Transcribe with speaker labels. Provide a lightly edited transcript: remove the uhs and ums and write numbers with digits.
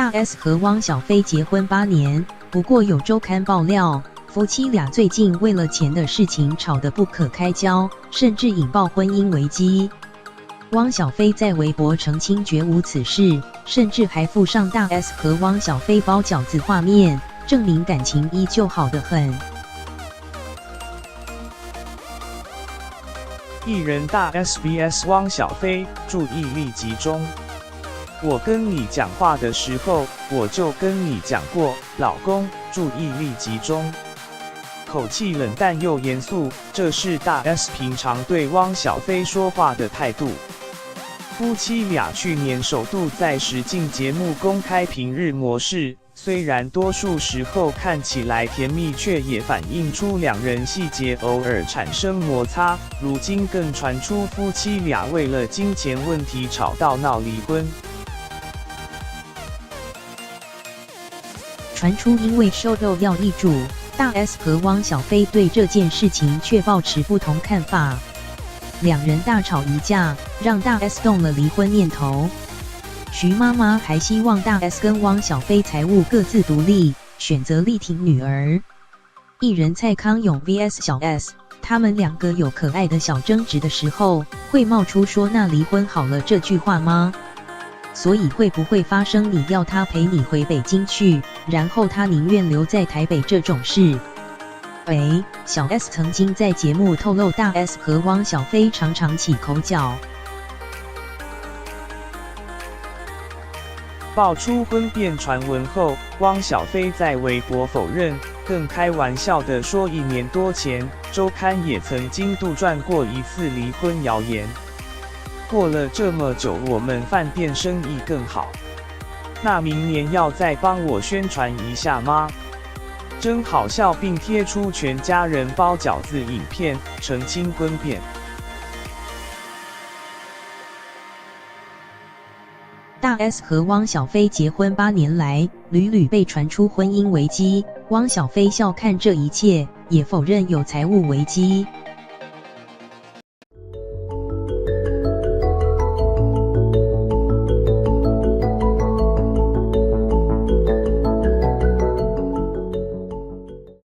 Speaker 1: 大 S 和汪小菲结婚8年，不过有周刊爆料，夫妻俩最近为了钱的事情吵得不可开交，甚至引爆婚姻危机。汪小菲在微博澄清绝无此事，甚至还附上大 S 和汪小菲包饺子画面，证明感情依旧好得很。
Speaker 2: 艺人大 S vs 汪小菲，注意力集中。我跟你讲话的时候，我就跟你讲过，老公，注意力集中。口气冷淡又严肃，这是大 S 平常对汪小菲说话的态度。夫妻俩去年首度在实境节目公开平日模式，虽然多数时候看起来甜蜜，却也反映出两人细节偶尔产生摩擦。如今更传出夫妻俩为了金钱问题吵到闹离婚。
Speaker 1: 传出因为瘦肉要易主，大 S 和汪小菲对这件事情却抱持不同看法。两人大吵一架，让大 S 动了离婚念头。徐妈妈还希望大 S 跟汪小菲财务各自独立，选择力挺女儿。艺人蔡康永 vs 小 S， 他们两个有可爱的小争执的时候，会冒出说那离婚好了这句话吗？所以会不会发生你要他陪你回北京去，然后他宁愿留在台北这种事？小 S 曾经在节目透露，大 S 和汪小菲常常起口角。
Speaker 2: 爆出婚变传闻后，汪小菲在微博否认，更开玩笑地说，1年多前，周刊也曾经杜撰过一次离婚谣言。过了这么久，我们饭店生意更好，那明年要再帮我宣传一下吗？真好笑，并贴出全家人包饺子影片，澄清婚变。
Speaker 1: 大 S 和汪小菲结婚8年来，屡屡被传出婚姻危机。汪小菲笑看这一切，也否认有财务危机。